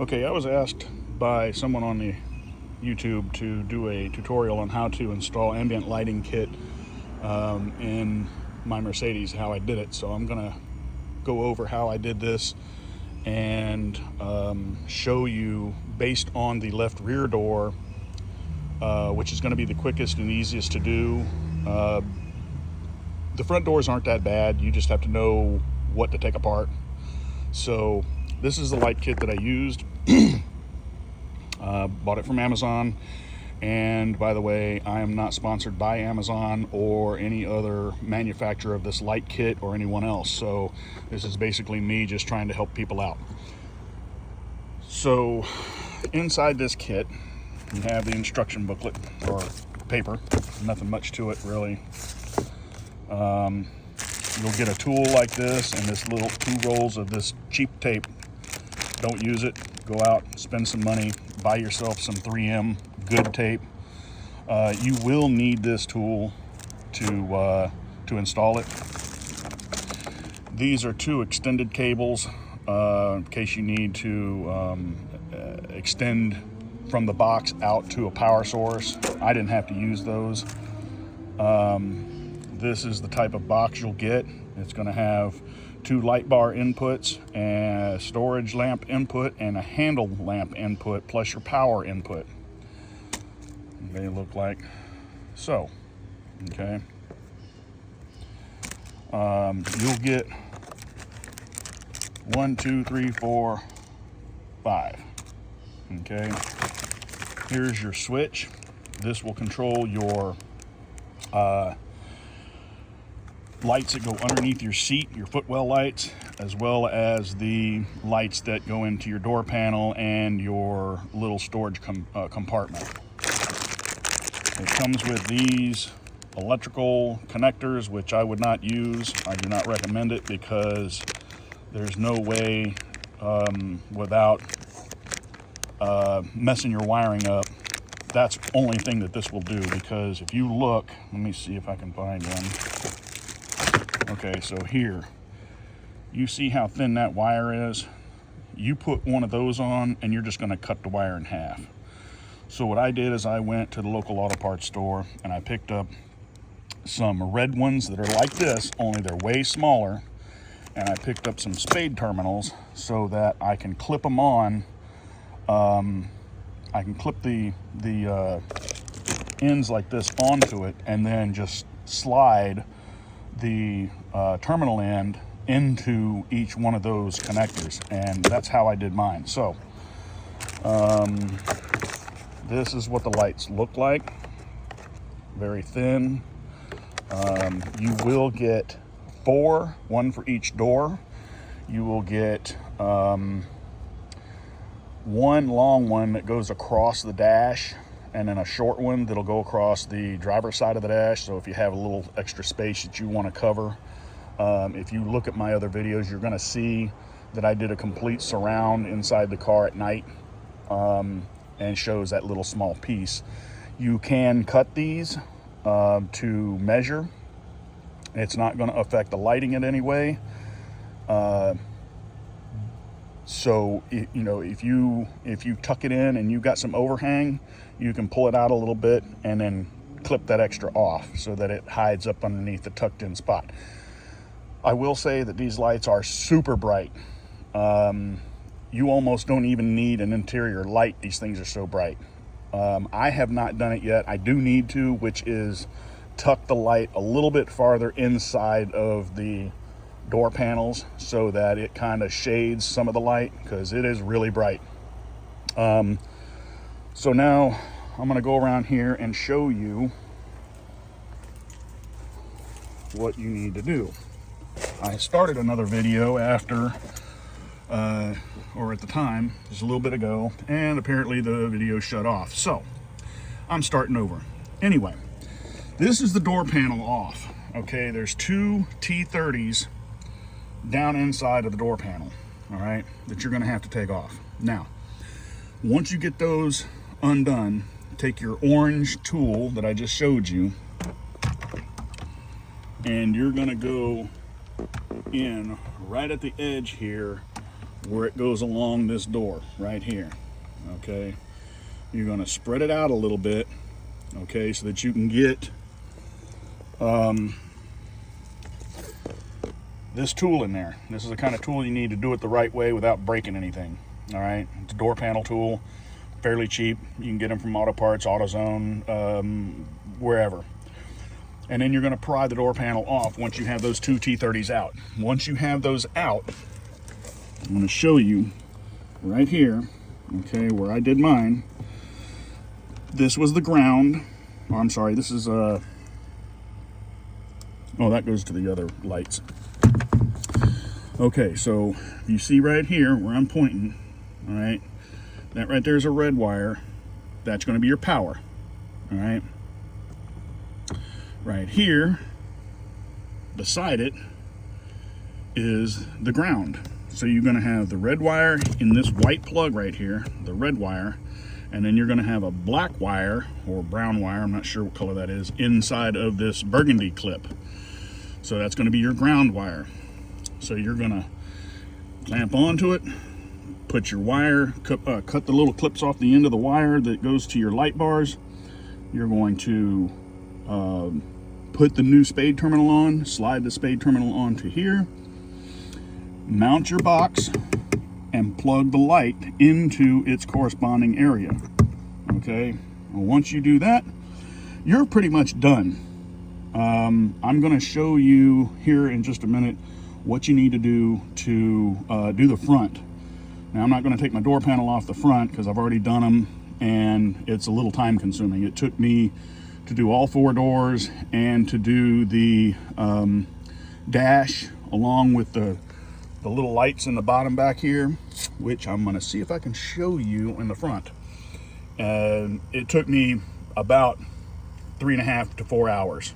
Okay, I was asked by someone on the YouTube to do a tutorial on how to install ambient lighting kit in my Mercedes, how I did it. So I'm gonna go over how I did this and show you based on the left rear door, which is going to be the quickest and easiest to do. The front doors aren't that bad, you just have to know what to take apart. So this is the light kit that I used. Bought it from Amazon, and by the way, I am not sponsored by Amazon or any other manufacturer of this light kit or anyone else. So this is basically me just trying to help people out. So inside this kit you have the instruction booklet, or paper, nothing much to it really. You'll get a tool like this and this little 2 rolls of this cheap tape. Don't use it. Go out, spend some money, buy yourself some 3M good tape. You will need this tool to install it. These are 2 extended cables in case you need to extend from the box out to a power source. I didn't have to use those. This is the type of box you'll get. It's going to have 2 light bar inputs, and a storage lamp input, and a handle lamp input, plus your power input. They look like so. Okay. You'll get 1, 2, 3, 4, 5. Okay. Here's your switch. This will control your lights that go underneath your seat, your footwell lights, as well as the lights that go into your door panel and your little storage compartment. It comes with these electrical connectors, which I would not use. I do not recommend it because there's no way without messing your wiring up. That's the only thing that this will do, because if you look, let me see if I can find one. Okay, so here, you see how thin that wire is? You put one of those on and you're just gonna cut the wire in half. So what I did is I went to the local auto parts store and I picked up some red ones that are like this, only they're way smaller. And I picked up some spade terminals so that I can clip them on. I can clip the ends like this onto it and then just slide the terminal end into each one of those connectors, and that's how I did mine. So this is what the lights look like. Very thin. You will get 4, 1 for each door. You will get one long one that goes across the dash, and then a short one that'll go across the driver's side of the dash. So if you have a little extra space that you want to cover, if you look at my other videos, you're going to see that I did a complete surround inside the car at night, and shows that little small piece. You can cut these to measure. It's not going to affect the lighting in any way. So you know, if you tuck it in and you got some overhang, you can pull it out a little bit and then clip that extra off so that it hides up underneath the tucked in spot. I will say that these lights are super bright. You almost don't even need an interior light. These things are so bright. I have not done it yet. I do need to, which is tuck the light a little bit farther inside of the door panels so that it kind of shades some of the light, because it is really bright. So now I'm going to go around here and show you what you need to do. I started another video after or at the time, just a little bit ago, and apparently the video shut off, so I'm starting over. Anyway, this is the door panel off. Okay, there's 2 T30s down inside of the door panel, all right, that you're going to have to take off. Now, once you get those undone, take your orange tool that I just showed you, and you're going to go in right at the edge here where it goes along this door right here. Okay, you're going to spread it out a little bit, okay, so that you can get this tool in there. This is the kind of tool you need to do it the right way without breaking anything. All right, it's a door panel tool, fairly cheap. You can get them from Auto Parts, AutoZone, wherever. And then you're going to pry the door panel off once you have those two T30s out. Once you have those out, I'm going to show you right here, okay, where I did mine. This was the ground. Oh, I'm sorry, this is oh, that goes to the other lights. Okay, so you see right here where I'm pointing, all right, that right there is a red wire. That's going to be your power, all right. Right here, beside it, is the ground. So you're going to have the red wire in this white plug right here, the red wire, and then you're going to have a black wire or brown wire, I'm not sure what color that is, inside of this burgundy clip. So that's going to be your ground wire. So you're going to clamp onto it, put your wire, cut the little clips off the end of the wire that goes to your light bars. You're going to put the new spade terminal on, slide the spade terminal onto here, mount your box, and plug the light into its corresponding area. Okay, well, once you do that, you're pretty much done. I'm going to show you here in just a minute what you need to do the front. Now, I'm not going to take my door panel off the front because I've already done them, and it's a little time consuming. It took me to do all 4 doors and to do the dash along with the little lights in the bottom back here, which I'm going to see if I can show you in the front. And it took me about 3.5 to 4 hours.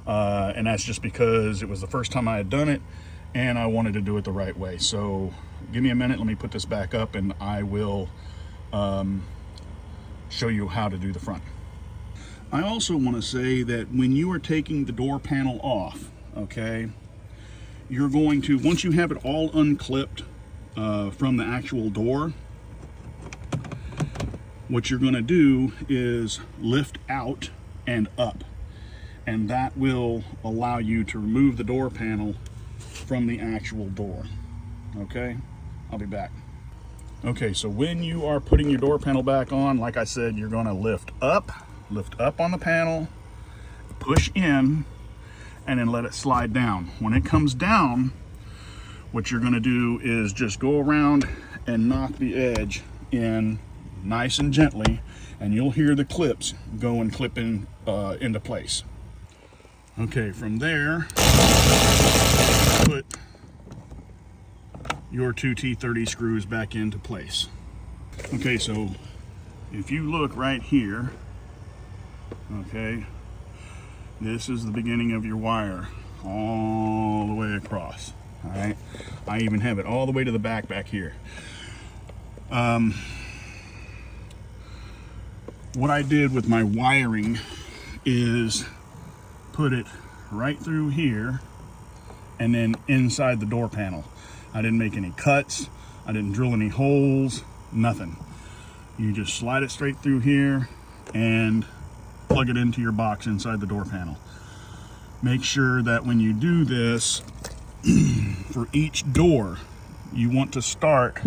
And that's just because it was the first time I had done it and I wanted to do it the right way. So give me a minute, let me put this back up, and I will show you how to do the front. I also want to say that when you are taking the door panel off, okay, you're going to, once you have it all unclipped from the actual door, what you're going to do is lift out and up, and that will allow you to remove the door panel from the actual door. Okay, I'll be back. Okay, so when you are putting your door panel back on, like I said, you're going to lift up on the panel, push in, and then let it slide down. When it comes down, what you're going to do is just go around and knock the edge in nice and gently, and you'll hear the clips go and clip in into place. Okay, from there, put your 2 T30 screws back into place. Okay, so if you look right here, okay, this is the beginning of your wire all the way across. All right, I even have it all the way to the back here. What I did with my wiring is put it right through here and then inside the door panel. I didn't make any cuts, I didn't drill any holes, nothing. You just slide it straight through here and plug it into your box inside the door panel. Make sure that when you do this, for each door, you want to start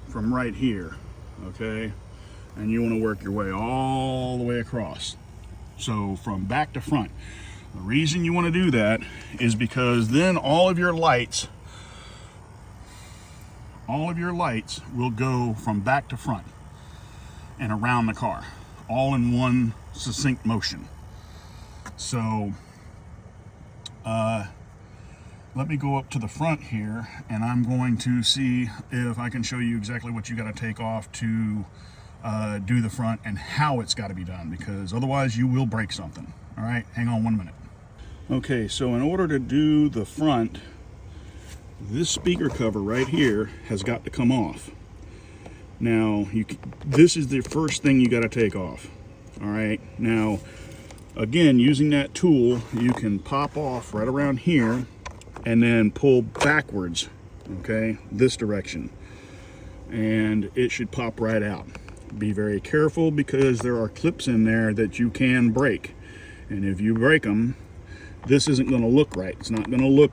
from right here, okay? And you want to work your way all the way across. So from back to front. The reason you want to do that is because then all of your lights will go from back to front and around the car, all in one succinct motion. So let me go up to the front here, and I'm going to see if I can show you exactly what you got to take off to do the front and how it's got to be done, because otherwise you will break something. All right, hang on 1 minute. Okay, so in order to do the front, this speaker cover right here has got to come off. Now, this is the first thing you got to take off. All right, now Again, using that tool, you can pop off right around here and then pull backwards, okay, this direction, and it should pop right out. Be very careful because there are clips in there that you can break, and if you break them, this isn't going to look right. It's not going to look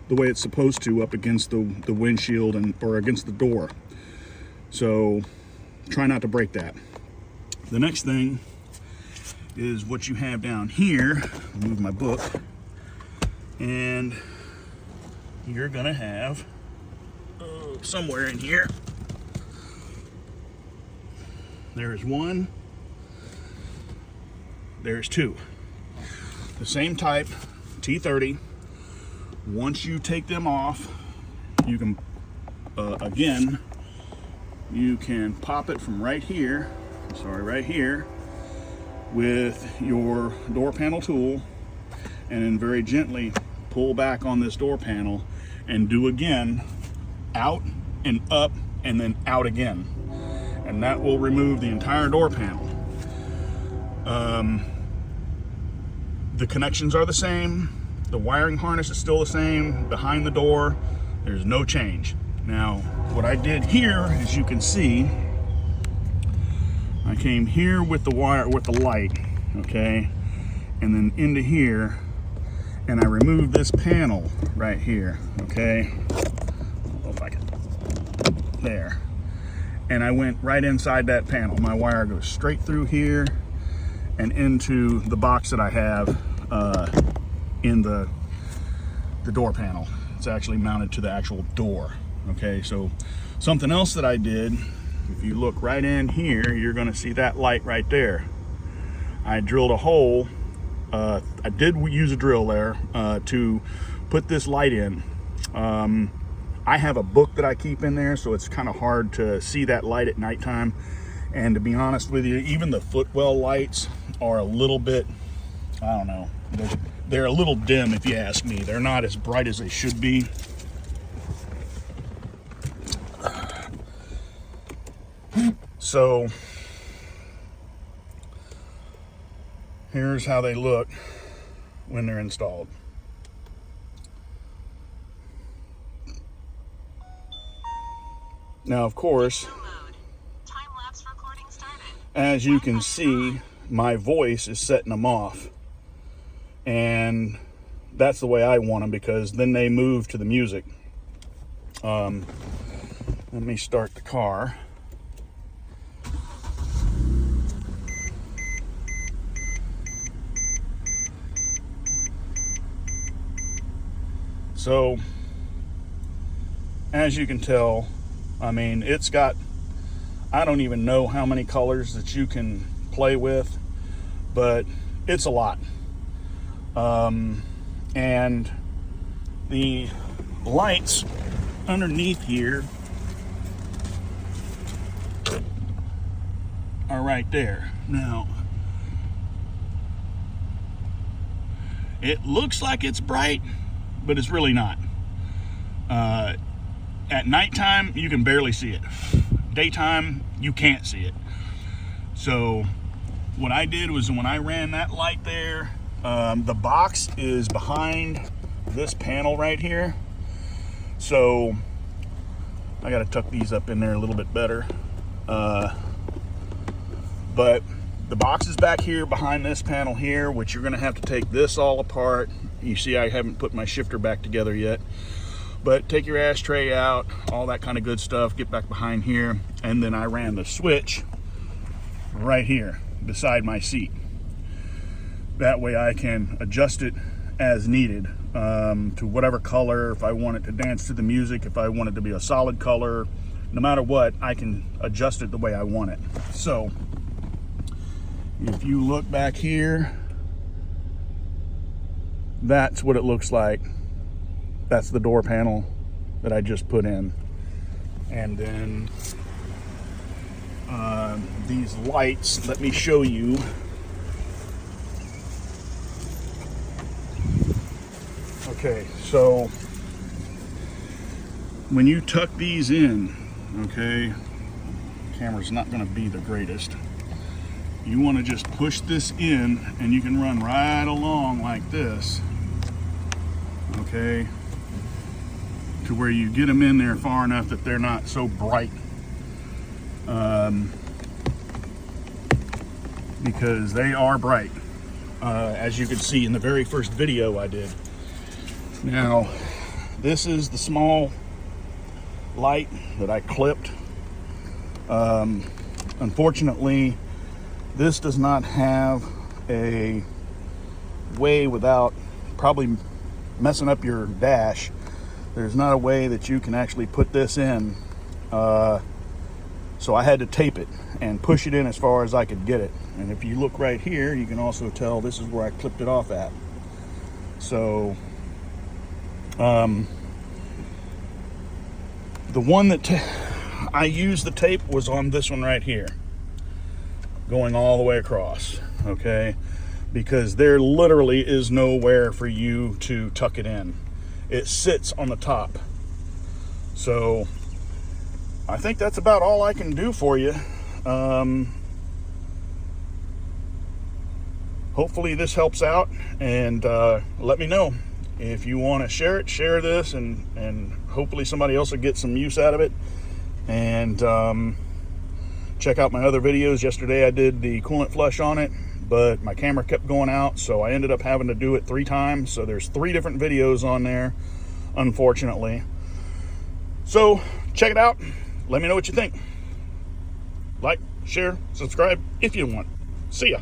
the way it's supposed to up against the windshield or against the door. So try not to break that. The next thing is what you have down here. Move my book, and you're gonna have somewhere in here, there's one, there's two, the same type, T30. Once you take them off, you can again, you can pop it from right here, right here, with your door panel tool, and then very gently pull back on this door panel and do again, out and up and then out again, and that will remove the entire door panel. The connections are the same, the wiring harness is still the same behind the door, there's no change. Now what I did here, as you can see, I came here with the wire, with the light, okay, and then into here, and I removed this panel right here, okay. I don't know if I can, there. And I went right inside that panel. My wire goes straight through here and into the box that I have in the door panel. It's actually mounted to the actual door, okay. So something else that I did, if you look right in here, you're going to see that light right there. I drilled a hole. I did use a drill there to put this light in. I have a book that I keep in there, so it's kind of hard to see that light at nighttime. And to be honest with you, even the footwell lights are a little bit, I don't know, they're a little dim if you ask me. They're not as bright as they should be. So here's how they look when they're installed. Now, of course, as you can see, my voice is setting them off, and that's the way I want them, because then they move to the music. Let me start the car. So, as you can tell, I mean, it's got, I don't even know how many colors that you can play with, but it's a lot. And the lights underneath here are right there. Now, it looks like it's bright, but it's really not. At nighttime, you can barely see it. Daytime, you can't see it. So what I did was, when I ran that light there, the box is behind this panel right here. So I got to tuck these up in there a little bit better. But the box is back here behind this panel here, which you're going to have to take this all apart. You see, I haven't put my shifter back together yet. But take your ashtray out, all that kind of good stuff, get back behind here, and then I ran the switch right here beside my seat. That way I can adjust it as needed to whatever color. If I want it to dance to the music, if I want it to be a solid color, no matter what, I can adjust it the way I want it. So if you look back here, that's what it looks like. That's the door panel that I just put in. And then these lights, let me show you. Okay, so when you tuck these in, okay, camera's not going to be the greatest. you want to just push this in, and you can run right along like this, okay, to where you get them in there far enough that they're not so bright, because they are bright, as you can see in the very first video I did. Now, this is the small light that I clipped. Unfortunately, this does not have a way, without probably messing up your dash, there's not a way that you can actually put this in. So I had to tape it and push it in as far as I could get it. And if you look right here, you can also tell this is where I clipped it off at. So the one that I used the tape was on this one right here, going all the way across, okay? Because there literally is nowhere for you to tuck it in. It sits on the top. So I think that's about all I can do for you. Hopefully this helps out, and let me know if you want to share it. Share this, and hopefully somebody else will get some use out of it. And check out my other videos. Yesterday I did the coolant flush on it, but my camera kept going out, so I ended up having to do it 3 times. So there's 3 different videos on there, unfortunately. So check it out. Let me know what you think. Like, share, subscribe if you want. See ya.